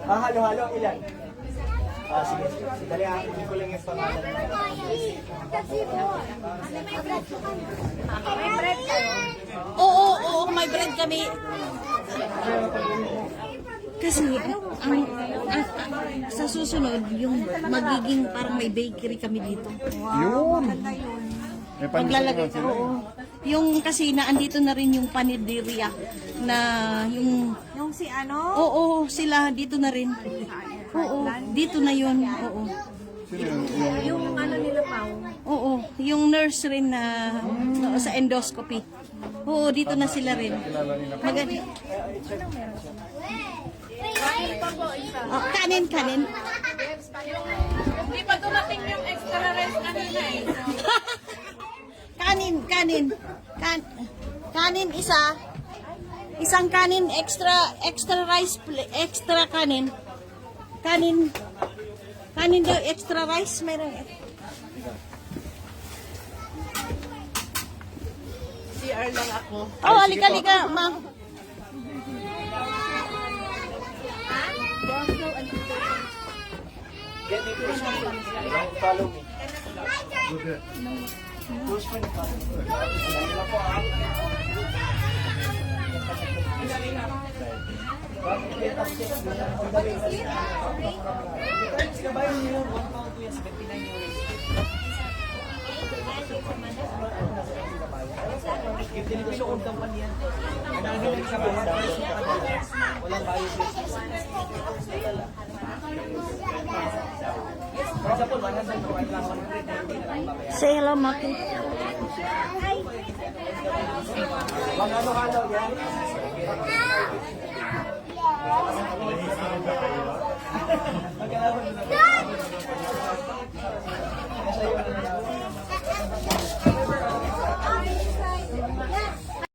Halo-halo, ilan? Sige. Dali hindi ko lang yung pangalan. Oo, may bread kami. Kasi sa susunod, yung magiging parang may bakery kami dito. Yun. May Maglalagay sila. oo. Yung kasi naandito na rin yung panideria na yung si ano? oo, sila dito na rin. Oo, dito na yun. Oo. Yung ano nila Pao. Oo, yung nurse rin na sa endoscopy. Oo, dito na sila rin. Maganda. Oh, kanin. Hindi pa dumating yung extra rice kanina eh. Kanin isa. Isang kanin extra rice extra kanin. Kanin daw extra rice meron. CR lang ako. Oh, alika ma. Get me first. Follow me. Push me. Say hello, Maki. Halo-halo yan.